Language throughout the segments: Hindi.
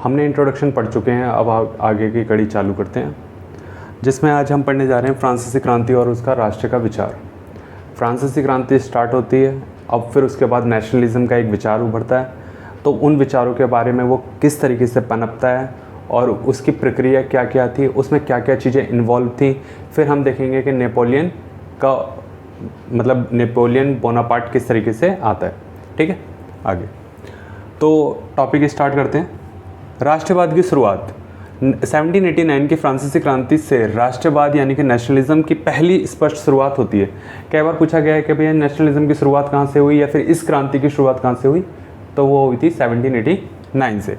हमने इंट्रोडक्शन पढ़ चुके हैं, अब आगे की कड़ी चालू करते हैं, जिसमें आज हम पढ़ने जा रहे हैं फ्रांसीसी क्रांति और उसका राष्ट्र का विचार। फ्रांसीसी क्रांति स्टार्ट होती है, अब फिर उसके बाद नेशनलिज्म का एक विचार उभरता है। तो उन विचारों के बारे में वो किस तरीके से पनपता है और उसकी प्रक्रिया क्या क्या थी, उसमें क्या क्या चीज़ें इन्वॉल्व थी। फिर हम देखेंगे कि नेपोलियन बोनापार्ट किस तरीके से आता है। ठीक है, आगे तो टॉपिक स्टार्ट करते हैं। राष्ट्रवाद की शुरुआत 1789 की फ्रांसीसी क्रांति से राष्ट्रवाद यानी कि नेशनलिज्म की पहली स्पष्ट शुरुआत होती है। कई बार पूछा गया है कि भैया नेशनलिज्म की शुरुआत कहाँ से हुई या फिर इस क्रांति की शुरुआत कहाँ से हुई, तो वो हुई थी 1789 से।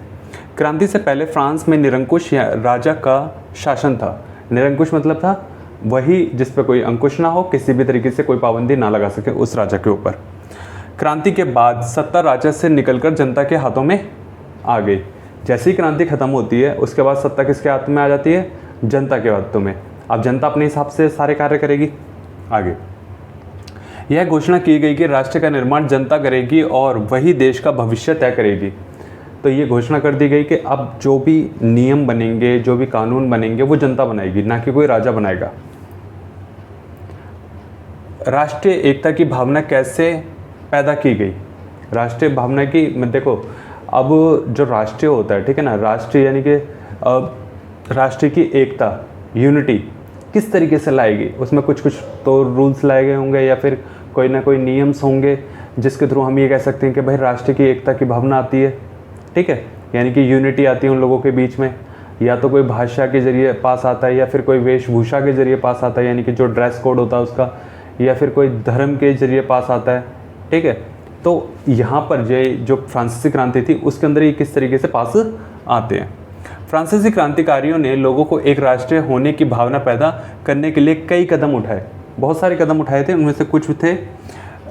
क्रांति से पहले फ्रांस में निरंकुश राजा का शासन था। निरंकुश मतलब था वही जिस पे कोई अंकुश ना हो, किसी भी तरीके से कोई पाबंदी ना लगा सके उस राजा के ऊपर। क्रांति के बाद सत्ता राजा से निकलकर जनता के हाथों में आ गई। जैसे ही क्रांति खत्म होती है उसके बाद सत्ता किसके हाथ में आ जाती है? जनता के हाथों में। अब जनता अपने हिसाब से सारे कार्य करेगी। आगे यह घोषणा की गई कि राष्ट्र का निर्माण जनता करेगी और वही देश का भविष्य तय करेगी। तो ये घोषणा कर दी गई कि अब जो भी नियम बनेंगे, जो भी कानून बनेंगे, वो जनता बनाएगी, ना कि कोई राजा बनाएगा। राष्ट्रीय एकता की भावना कैसे पैदा की गई? राष्ट्रीय भावना की देखो, अब जो राष्ट्रीय होता है, ठीक है ना, राष्ट्रीय यानी कि राष्ट्र की एकता, यूनिटी किस तरीके से लाएगी, उसमें कुछ कुछ तो रूल्स लाए गए होंगे या फिर कोई ना कोई नियम्स होंगे जिसके थ्रू हम ये कह सकते हैं कि भाई राष्ट्र की एकता की भावना आती है। ठीक है, यानी कि यूनिटी आती है उन लोगों के बीच में, या तो कोई भाषा के जरिए पास आता है या फिर कोई वेशभूषा के जरिए पास आता है, यानी कि जो ड्रेस कोड होता है उसका, या फिर कोई धर्म के जरिए पास आता है। ठीक है, तो यहाँ पर जो फ्रांसीसी क्रांति थी उसके अंदर ये किस तरीके से पास आते हैं। फ्रांसीसी क्रांतिकारियों ने लोगों को एक राष्ट्रीय होने की भावना पैदा करने के लिए कई कदम उठाए, बहुत सारे कदम उठाए थे। उनमें से कुछ थे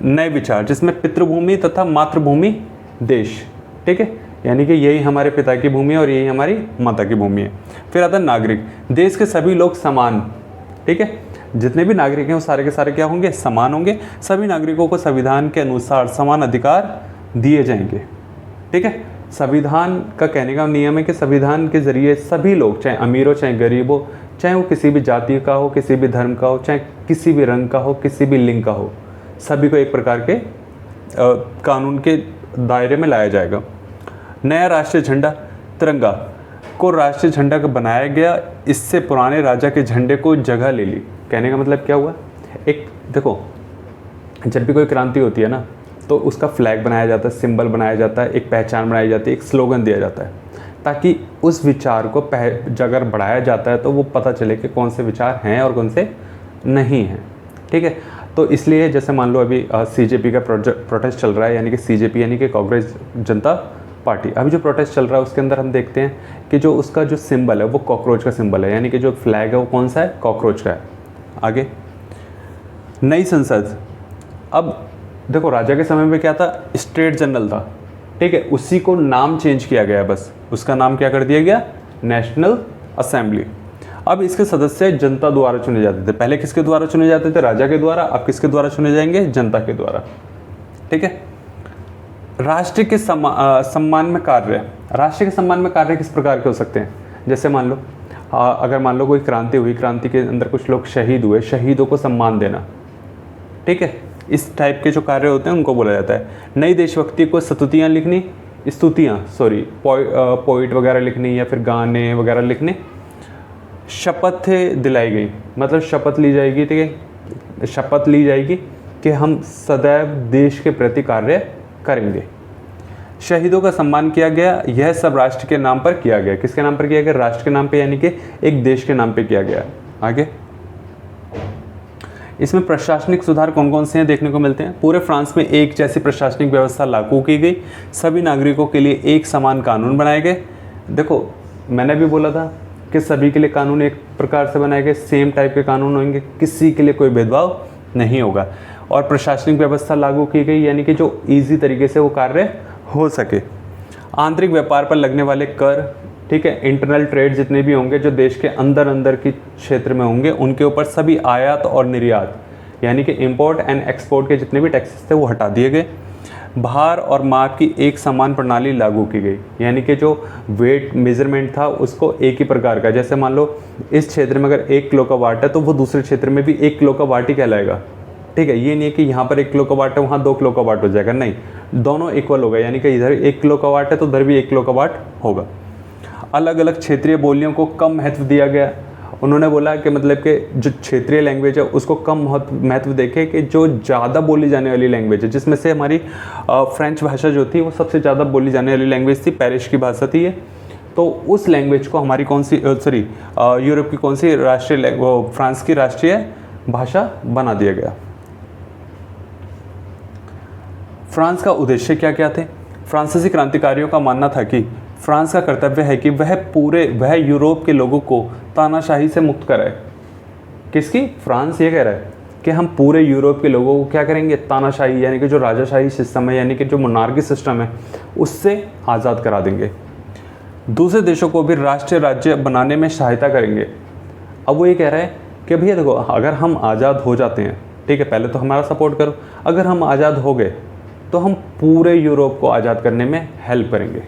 नए विचार, जिसमें पितृभूमि तथा मातृभूमि देश। ठीक है, यानी कि यही हमारे पिता की भूमि है और यही हमारी माता की भूमि है। फिर आता नागरिक, देश के सभी लोग समान। ठीक है, जितने भी नागरिक हैं वो सारे के सारे क्या होंगे? समान होंगे। सभी नागरिकों को संविधान के अनुसार समान अधिकार दिए जाएंगे। ठीक है, संविधान का कहने का नियम है कि संविधान के जरिए सभी लोग, चाहे अमीर हो चाहे गरीब हो, चाहे वो किसी भी जाति का हो, किसी भी धर्म का हो, चाहे किसी भी रंग का हो, किसी भी लिंग का हो, सभी को एक प्रकार के कानून के दायरे में लाया जाएगा। नया राष्ट्रीय झंडा तिरंगा को राष्ट्रीय झंडा का बनाया गया, इससे पुराने राजा के झंडे को जगह ले ली। कहने का मतलब क्या हुआ? एक देखो, जब भी कोई क्रांति होती है ना तो उसका फ्लैग बनाया जाता है, सिंबल बनाया जाता है, एक पहचान बनाई जाती है, एक स्लोगन दिया जाता है, ताकि उस विचार को अगर बढ़ाया जाता है तो वो पता चले कि कौन से विचार हैं और कौन से नहीं हैं। ठीक है, तो इसलिए जैसे मान लो अभी CJP का प्रोटेस्ट चल रहा है, यानी कि CJP यानी कि कांग्रेस जनता पार्टी। अभी जो प्रोटेस्ट चल रहा है उसके अंदर हम देखते हैं कि जो उसका जो सिंबल है वो कॉकरोच का सिंबल है, यानी कि जो फ्लैग है वो कौन सा है? कॉकरोच का है। आगे नई संसद, अब देखो राजा के समय में क्या था? स्टेट जनरल था। ठीक है, उसी को नाम चेंज किया गया, बस उसका नाम क्या कर दिया गया? National assembly. अब इसके सदस्य जनता द्वारा चुने जाते थे। पहले किसके द्वारा चुने जाते थे? राजा के द्वारा। अब किसके द्वारा चुने जाएंगे? जनता के द्वारा। ठीक है, राष्ट्र के सम्मान में कार्य। राष्ट्र के सम्मान में कार्य किस प्रकार के हो सकते हैं? जैसे मान लो अगर मान लो कोई क्रांति हुई, क्रांति के अंदर कुछ लोग शहीद हुए, शहीदों को सम्मान देना। ठीक है, इस टाइप के जो कार्य होते हैं उनको बोला जाता है। नई देशभक्ति को स्तुतियाँ लिखनी, पोइट वगैरह लिखनी या फिर गाने वगैरह लिखने। शपथ दिलाई गई, मतलब शपथ ली जाएगी। ठीक है, शपथ ली जाएगी कि हम सदैव देश के प्रति कार्य करेंगे। शहीदों का सम्मान किया गया। यह सब राष्ट्र के नाम पर किया गया। किसके नाम पर किया गया? राष्ट्र के नाम पे, यानी कि एक देश के नाम पे किया गया। आगे इसमें प्रशासनिक सुधार कौन कौन से हैं देखने को मिलते हैं। पूरे फ्रांस में एक जैसी प्रशासनिक व्यवस्था लागू की गई। सभी नागरिकों के लिए एक समान कानून बनाए गए। देखो मैंने भी बोला था कि सभी के लिए कानून एक प्रकार से बनाए गए, सेम टाइप के कानून होंगे, किसी के लिए कोई भेदभाव नहीं होगा। और प्रशासनिक व्यवस्था लागू की गई, यानी कि जो ईजी तरीके से वो कार्य हो सके। आंतरिक व्यापार पर लगने वाले कर, ठीक है, इंटरनल ट्रेड जितने भी होंगे जो देश के अंदर की क्षेत्र में होंगे, उनके ऊपर सभी आयात और निर्यात यानी कि इंपोर्ट एंड एक्सपोर्ट के जितने भी टैक्सेस थे वो हटा दिए गए। भार और माप की एक समान प्रणाली लागू की गई, यानी कि जो वेट मेजरमेंट था उसको एक ही प्रकार का, जैसे मान लो इस क्षेत्र में अगर 1 किलो का वाट है तो वो दूसरे क्षेत्र में भी 1 किलो का वाट ही कहलाएगा। ठीक है, ये नहीं है कि यहाँ पर 1 किलो का वाट है वहाँ 2 किलो का वाट हो जाएगा, नहीं, दोनों इक्वल होगा, यानी कि इधर 1 किलो का वाट है तो उधर भी 1 किलो का वाट होगा। अलग अलग क्षेत्रीय बोलियों को कम महत्व दिया गया। उन्होंने बोला कि मतलब कि जो क्षेत्रीय लैंग्वेज है उसको कम महत्व देखे कि जो ज़्यादा बोली जाने वाली लैंग्वेज है, जिसमें से हमारी फ्रेंच भाषा जो थी वो सबसे ज़्यादा बोली जाने वाली लैंग्वेज थी, पेरिस की भाषा थी ये, तो उस लैंग्वेज को हमारी कौन सी यूरोप की कौन सी राष्ट्रीय फ्रांस की राष्ट्रीय भाषा बना दिया गया। फ्रांस का उद्देश्य क्या क्या थे? फ्रांसीसी क्रांतिकारियों का मानना था कि फ्रांस का कर्तव्य है कि वह यूरोप के लोगों को तानाशाही से मुक्त कराए। किसकी? फ्रांस ये कह रहा है कि हम पूरे यूरोप के लोगों को क्या करेंगे? तानाशाही यानी कि जो राजाशाही सिस्टम है, यानी कि जो मोनार्की सिस्टम है, उससे आज़ाद करा देंगे। दूसरे देशों को भी राष्ट्रीय राज्य बनाने में सहायता करेंगे। अब वो ये कह रहा है कि भैया देखो, अगर हम आज़ाद हो जाते हैं, ठीक है, पहले तो हमारा सपोर्ट करो, अगर हम आज़ाद हो गए तो हम पूरे यूरोप को आज़ाद करने में हेल्प करेंगे।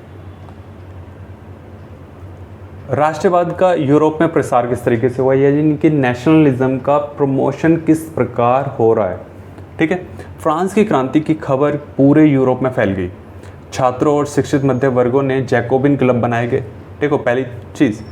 राष्ट्रवाद का यूरोप में प्रसार किस तरीके से हुआ, यानी कि नेशनलिज्म का प्रमोशन किस प्रकार हो रहा है। ठीक है, फ्रांस की क्रांति की खबर पूरे यूरोप में फैल गई। छात्रों और शिक्षित मध्य वर्गों ने जैकोबिन क्लब बनाए गए। देखो, पहली चीज़,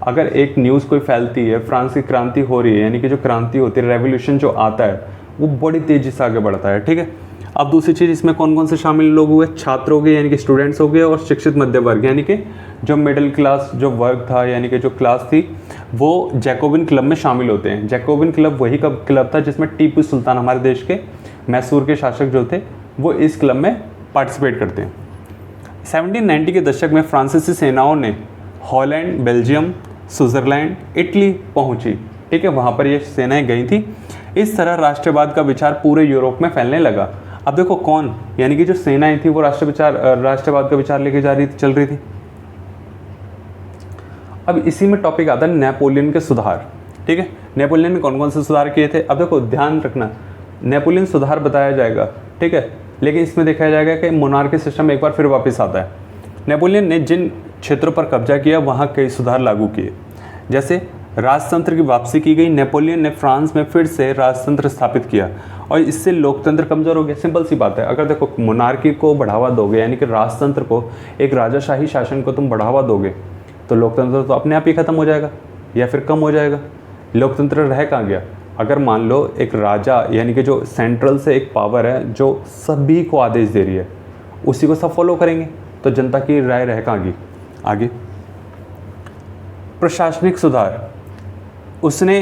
अगर एक न्यूज़ कोई फैलती है, फ्रांस की क्रांति हो रही है, यानी कि जो क्रांति होती है, रेवोल्यूशन जो आता है, वो बड़ी तेज़ी से आगे बढ़ता है। ठीक है, अब दूसरी चीज़, इसमें कौन कौन से शामिल लोग हुए? छात्र हो गए, यानी कि स्टूडेंट्स हो गए, और शिक्षित मध्य वर्ग, यानी कि जो मिडिल क्लास जो वर्ग था, यानी कि जो क्लास थी, वो जैकोबिन क्लब में शामिल होते हैं। जैकोबिन क्लब वही क्लब था जिसमें टीपू सुल्तान, हमारे देश के मैसूर के शासक जो थे, वो इस क्लब में पार्टिसिपेट करते हैं। 1790 के दशक में फ्रांसीसी सेनाओं ने हॉलैंड, बेल्जियम, स्विट्ज़रलैंड, इटली पहुंची। ठीक है, वहाँ पर ये सेनाएं गई थी। इस तरह राष्ट्रवाद का विचार पूरे यूरोप में फैलने लगा। अब देखो कौन, यानी कि जो सेनाएं थी वो राष्ट्रवाद का विचार लेके चल रही थी। अब इसी में टॉपिक आता है नेपोलियन के सुधार। ठीक है, नेपोलियन ने कौन कौन से सुधार किए थे? अब देखो ध्यान रखना, नेपोलियन सुधार बताया जाएगा, ठीक है, लेकिन इसमें देखा जाएगा कि मोनार्की सिस्टम एक बार फिर वापस आता है। नेपोलियन ने जिन क्षेत्रों पर कब्जा किया वहाँ कई सुधार लागू किए, जैसे राजतंत्र की वापसी की गई। नेपोलियन ने फ्रांस में फिर से राजतंत्र स्थापित किया और इससे लोकतंत्र कमज़ोर हो गया। सिंपल सी बात है, अगर देखो मोनार्की को बढ़ावा दोगे, यानी कि राजतंत्र को, एक राजाशाही शासन को तुम बढ़ावा दोगे, तो लोकतंत्र तो अपने आप ही ख़त्म हो जाएगा या फिर कम हो जाएगा। लोकतंत्र रह कहाँ गया? अगर मान लो एक राजा, यानी कि जो सेंट्रल से एक पावर है जो सभी को आदेश दे रही है, उसी को सब फॉलो करेंगे, तो जनता की राय रह कहाँ गई? आगे प्रशासनिक सुधार, उसने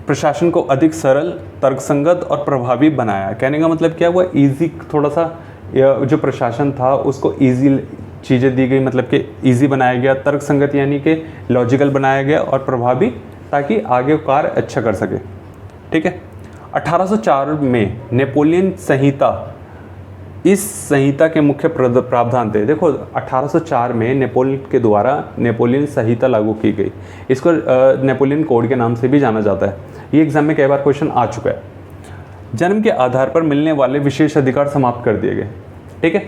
प्रशासन को अधिक सरल, तर्कसंगत और प्रभावी बनाया। कहने का मतलब क्या हुआ? ईजी, थोड़ा सा जो प्रशासन था उसको ईजी चीज़ें दी गई, मतलब कि ईजी बनाया गया, तर्कसंगत यानी कि लॉजिकल बनाया गया, और प्रभावी ताकि आगे कार्य अच्छा कर सके। ठीक है, 1804 में नेपोलियन संहिता, इस संहिता के मुख्य प्रावधान थे। देखो 1804 में नेपोलियन के द्वारा नेपोलियन संहिता लागू की गई। इसको नेपोलियन कोड के नाम से भी जाना जाता है। ये एग्जाम में कई बार क्वेश्चन आ चुका है। जन्म के आधार पर मिलने वाले विशेष अधिकार समाप्त कर दिए गए। ठीक है,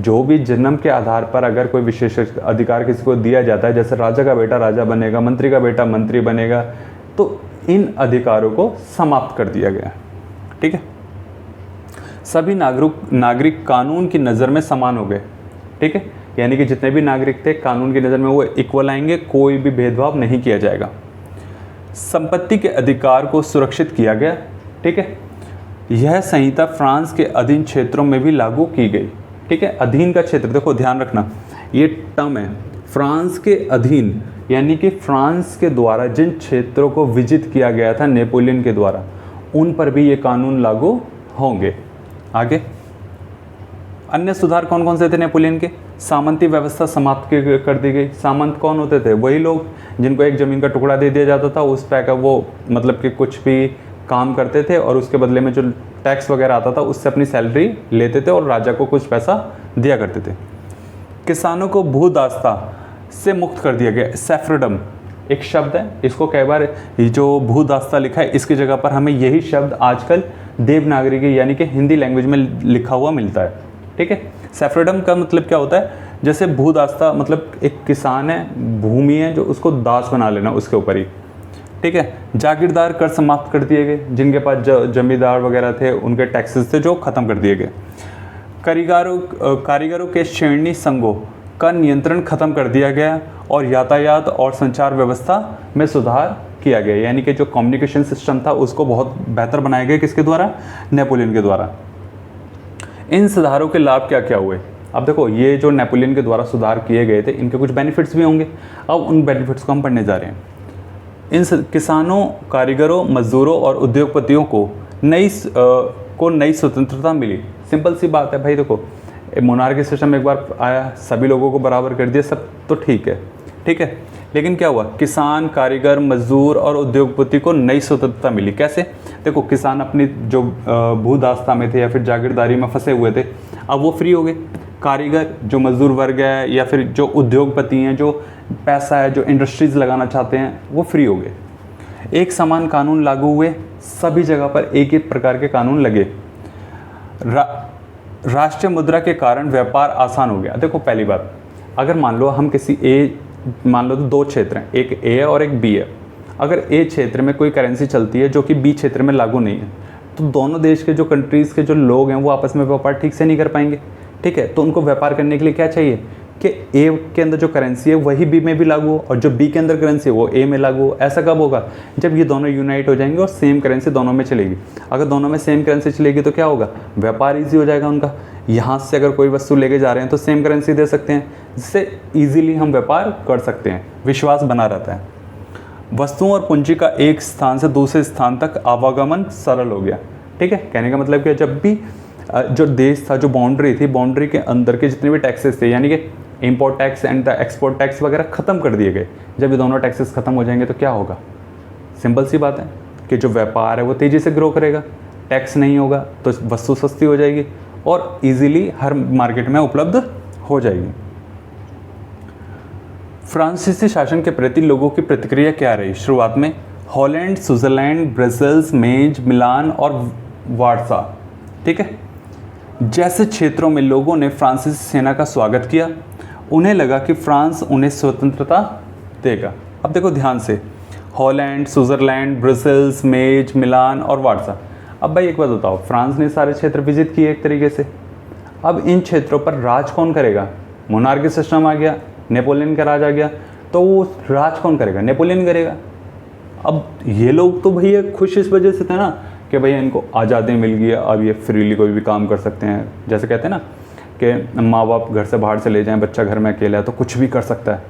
जो भी जन्म के आधार पर अगर कोई विशेष अधिकार किसी को दिया जाता है, जैसे राजा का बेटा राजा बनेगा, मंत्री का बेटा मंत्री बनेगा, तो इन अधिकारों को समाप्त कर दिया गया। ठीक है, सभी नागरिक कानून की नज़र में समान हो गए। ठीक है, यानी कि जितने भी नागरिक थे कानून की नज़र में वो इक्वल आएंगे, कोई भी भेदभाव नहीं किया जाएगा। संपत्ति के अधिकार को सुरक्षित किया गया। ठीक है, यह संहिता फ्रांस के अधीन क्षेत्रों में भी लागू की गई। ठीक है, अधीन का क्षेत्र, देखो ध्यान रखना, ये टर्म है फ्रांस के अधीन, यानी कि फ्रांस के द्वारा जिन क्षेत्रों को विजित किया गया था नेपोलियन के द्वारा, उन पर भी ये कानून लागू होंगे। आगे अन्य सुधार कौन कौन से थे नेपोलियन के? सामंती व्यवस्था समाप्त कर दी गई। सामंत कौन होते थे? वही लोग जिनको एक ज़मीन का टुकड़ा दे दिया जाता था, उस पे का वो मतलब कि कुछ भी काम करते थे और उसके बदले में जो टैक्स वगैरह आता था उससे अपनी सैलरी लेते थे और राजा को कुछ पैसा दिया करते थे। किसानों को भूदास्ता से मुक्त कर दिया गया। सेफ्रडम एक शब्द है, इसको कई बार जो भूदास्ता लिखा है इसकी जगह पर हमें यही शब्द आजकल देवनागरी की यानी कि हिंदी लैंग्वेज में लिखा हुआ मिलता है। ठीक है। सेफरडम का मतलब क्या होता है, जैसे भूदास्ता, मतलब एक किसान है, भूमि है जो उसको दास बना लेना उसके ऊपर ही, ठीक है। जागीरदार कर समाप्त कर दिए गए, जिनके पास जमींदार वगैरह थे उनके टैक्सेस थे जो ख़त्म कर दिए गए। कारीगरों के श्रेणी संघों का नियंत्रण खत्म कर दिया गया और यातायात और संचार व्यवस्था में सुधार किया गया, यानी कि जो कम्युनिकेशन सिस्टम था उसको बहुत बेहतर बनाया गया, किसके द्वारा, नेपोलियन के द्वारा। इन सुधारों के लाभ क्या क्या हुए, अब देखो ये जो नेपोलियन के द्वारा सुधार किए गए थे इनके कुछ बेनिफिट्स भी होंगे, अब उन बेनिफिट्स को हम पढ़ने जा रहे हैं। इन किसानों, कारीगरों, मजदूरों और उद्योगपतियों को नई स्वतंत्रता मिली। सिंपल सी बात है भाई, देखो मोनार्की सिस्टम एक बार आया, सभी लोगों को बराबर कर दिया, सब तो ठीक है, लेकिन क्या हुआ, किसान, कारीगर, मजदूर और उद्योगपति को नई स्वतंत्रता मिली। कैसे, देखो किसान अपनी जो भूदास्ता में थे या फिर जागीरदारी में फंसे हुए थे, अब वो फ्री हो गए। कारीगर जो मजदूर वर्ग है या फिर जो उद्योगपति हैं, जो पैसा है, जो इंडस्ट्रीज़ लगाना चाहते हैं, वो फ्री हो गए। एक समान कानून लागू हुए, सभी जगह पर एक ही प्रकार के कानून लगे। राष्ट्रीय मुद्रा के कारण व्यापार आसान हो गया। देखो पहली बात, अगर मान लो हम मान लो तो दो क्षेत्र हैं, एक ए है और एक बी है। अगर ए क्षेत्र में कोई करेंसी चलती है जो कि बी क्षेत्र में लागू नहीं है, तो दोनों देश के जो कंट्रीज़ के जो लोग हैं वो आपस में व्यापार ठीक से नहीं कर पाएंगे, ठीक है। तो उनको व्यापार करने के लिए क्या चाहिए कि ए के अंदर जो करेंसी है वही बी में भी लागू हो और जो बी के अंदर करेंसी है वो ए में लागू हो। ऐसा कब होगा, जब ये दोनों यूनाइट हो जाएंगे और सेम करेंसी दोनों में चलेगी। अगर दोनों में सेम करेंसी चलेगी तो क्या होगा, व्यापार ईजी हो जाएगा उनका। यहाँ से अगर कोई वस्तु लेके जा रहे हैं तो सेम करेंसी दे सकते हैं, जिससे ईजिली हम व्यापार कर सकते हैं, विश्वास बना रहता है। वस्तुओं और पूंजी का एक स्थान से दूसरे स्थान तक आवागमन सरल हो गया, ठीक है। कहने का मतलब कि जब भी जो देश था, जो बाउंड्री थी, बाउंड्री के अंदर के जितने भी टैक्सेस थे, यानी कि import tax and export tax वगैरह ख़त्म कर दिए गए। जब ये दोनों टैक्सेस ख़त्म हो जाएंगे तो क्या होगा, सिंपल सी बात है कि जो व्यापार है वो तेज़ी से ग्रो करेगा। टैक्स नहीं होगा तो वस्तु सस्ती हो जाएगी और इजीली हर मार्केट में उपलब्ध हो जाएगी। फ्रांसीसी शासन के प्रति लोगों की प्रतिक्रिया क्या रही शुरुआत में, हॉलैंड, स्विट्ज़रलैंड, ब्रसेल्स, मेज, मिलान और वार्सा, ठीक है, जैसे क्षेत्रों में लोगों ने फ्रांसीसी सेना का स्वागत किया। उन्हें लगा कि फ्रांस उन्हें स्वतंत्रता देगा। अब देखो ध्यान से, हॉलैंड, स्विट्ज़रलैंड, ब्रसेल्स, मेज, मिलान और वार्सा। अब भाई एक बात बताओ, फ्रांस ने सारे क्षेत्र विजिट किए एक तरीके से। अब इन क्षेत्रों पर राज कौन करेगा, मोनार्की सिस्टम आ गया, नेपोलियन का राज आ गया, तो वो राज कौन करेगा, नेपोलियन करेगा। अब ये लोग तो भैया खुश इस वजह से थे ना कि भैया इनको आज़ादी मिल गई है, अब ये फ्रीली कोई भी काम कर सकते हैं। जैसे कहते हैं ना कि माँ बाप घर से बाहर चले जाएं, बच्चा घर में अकेला है तो कुछ भी कर सकता है,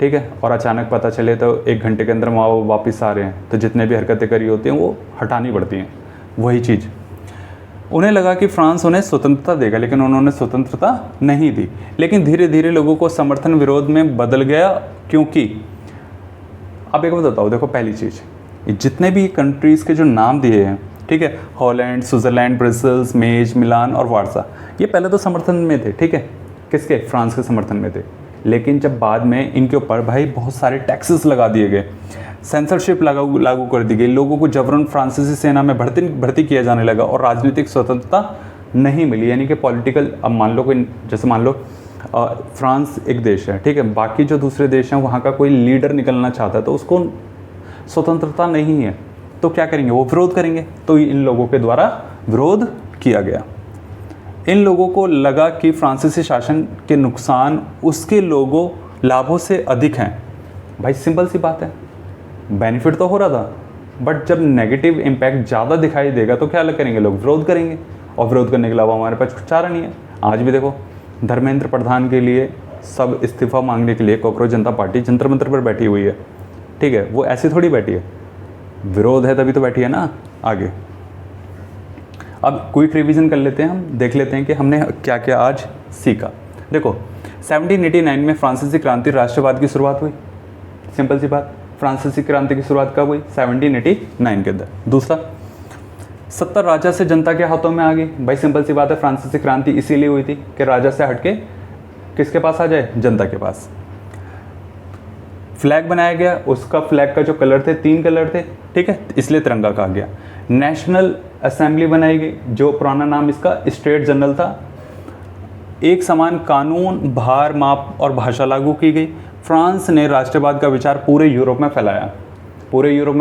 ठीक है। और अचानक पता चले तो 1 घंटे के अंदर माँ बाप वापस आ रहे हैं, तो जितने भी हरकतें करी होती हैं वो हटानी पड़ती हैं। वही चीज़ उन्हें लगा कि फ्रांस उन्हें स्वतंत्रता देगा, लेकिन उन्होंने स्वतंत्रता नहीं दी। लेकिन धीरे धीरे लोगों को समर्थन विरोध में बदल गया, क्योंकि अब एक बात बताओ, देखो पहली चीज़, जितने भी कंट्रीज़ के जो नाम दिए हैं, ठीक है, हॉलैंड, स्विट्ज़रलैंड, ब्रसेल्स, मेज, मिलान और वार्सा, ये पहले तो समर्थन में थे, ठीक है, किसके, फ्रांस के समर्थन में थे। लेकिन जब बाद में इनके ऊपर भाई बहुत सारे टैक्सेस लगा दिए गए, सेंसरशिप लागू कर दी गई, लोगों को जबरन फ्रांसीसी सेना में भर्ती किया जाने लगा और राजनीतिक स्वतंत्रता नहीं मिली। यानी कि पॉलिटिकल, अब मान लो कोई, जैसे मान लो फ्रांस एक देश है, ठीक है, बाकी जो दूसरे देश हैं वहाँ का कोई लीडर निकलना चाहता है तो उसको स्वतंत्रता नहीं है, तो क्या करेंगे, वो विरोध करेंगे। तो इन लोगों के द्वारा विरोध किया गया। इन लोगों को लगा कि फ्रांसीसी शासन के नुकसान उसके लाभों से अधिक हैं। भाई सिंपल सी बात है, बेनिफिट तो हो रहा था, बट जब नेगेटिव इम्पैक्ट ज़्यादा दिखाई देगा तो क्या करेंगे, लोग विरोध करेंगे, और विरोध करने के अलावा हमारे पास कुछ चारा नहीं है। आज भी देखो धर्मेंद्र प्रधान के लिए सब इस्तीफा मांगने के लिए कॉकरोच जनता पार्टी जंतर मंतर पर बैठी हुई है, ठीक है, वो ऐसी थोड़ी बैठी है, विरोध है तभी तो बैठी है ना। आगे अब क्विक रिवीजन कर लेते हैं, हम देख लेते हैं कि हमने क्या क्या आज सीखा। देखो 1789 में फ्रांसीसी क्रांति, राष्ट्रवाद की शुरुआत हुई। सिंपल सी बात, फ्रांसीसी क्रांति की शुरुआत कब हुई, 1789 के अंदर। दूसरा, 70 राजा से जनता के हाथों में आ गई। भाई सिंपल सी बात है, फ्रांसीसी क्रांति इसीलिए हुई थी कि राजा से हटके किसके पास आ जाए, जनता के पास। फ्लैग बनाया गया, उसका फ्लैग का जो कलर थे 3 कलर थे, ठीक है, इसलिए तिरंगा कहा गया। नेशनल असेंबली बनाई गई, जो पुराना नाम इसका स्टेट जनरल था। एक समान कानून, भार, माप और भाषा लागू की गई। फ्रांस ने राष्ट्रवाद का विचार पूरे यूरोप में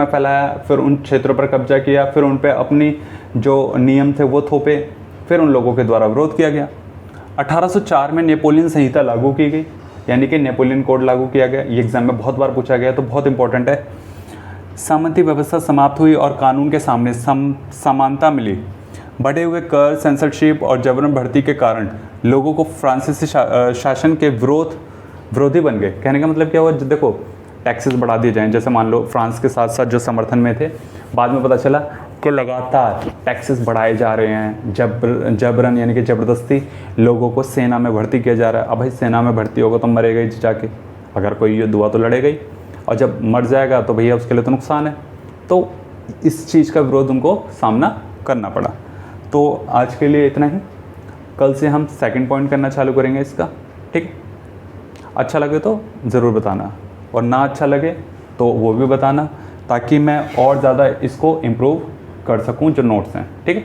फैलाया, फिर उन क्षेत्रों पर कब्जा किया, फिर उन पे अपनी जो नियम थे वो थोपे, फिर उन लोगों के द्वारा विरोध किया गया। 1804 में नेपोलियन संहिता लागू की गई, यानी कि नेपोलियन कोड लागू किया गया। ये एग्जाम में बहुत बार पूछा गया, तो बहुत इंपॉर्टेंट है। सामंती व्यवस्था समाप्त हुई और कानून के सामने समानता मिली। बढ़े हुए कर, सेंसरशिप और जबरन भर्ती के कारण लोगों को फ्रांसीसी शासन के विरोधी बन गए। कहने का मतलब क्या हुआ, देखो टैक्सेस बढ़ा दिए जाएं, जैसे मान लो फ्रांस के साथ साथ जो समर्थन में थे, बाद में पता चला कि लगातार टैक्सेस बढ़ाए जा रहे हैं, जबरन यानी कि ज़बरदस्ती लोगों को सेना में भर्ती किया जा रहा है। अब भाई सेना में भर्ती होगा तो मरेगा ही जाके, अगर कोई युद्ध हुआ तो लड़ेगा ही, और जब मर जाएगा तो भैया उसके लिए तो नुकसान है। तो इस चीज़ का विरोध उनको सामना करना पड़ा। तो आज के लिए इतना ही, कल से हम सेकंड पॉइंट करना चालू करेंगे इसका, ठीक। अच्छा लगे तो ज़रूर बताना, और ना अच्छा लगे तो वो भी बताना, ताकि मैं और ज़्यादा इसको इम्प्रूव कर सकूं जो नोट्स हैं, ठीक है।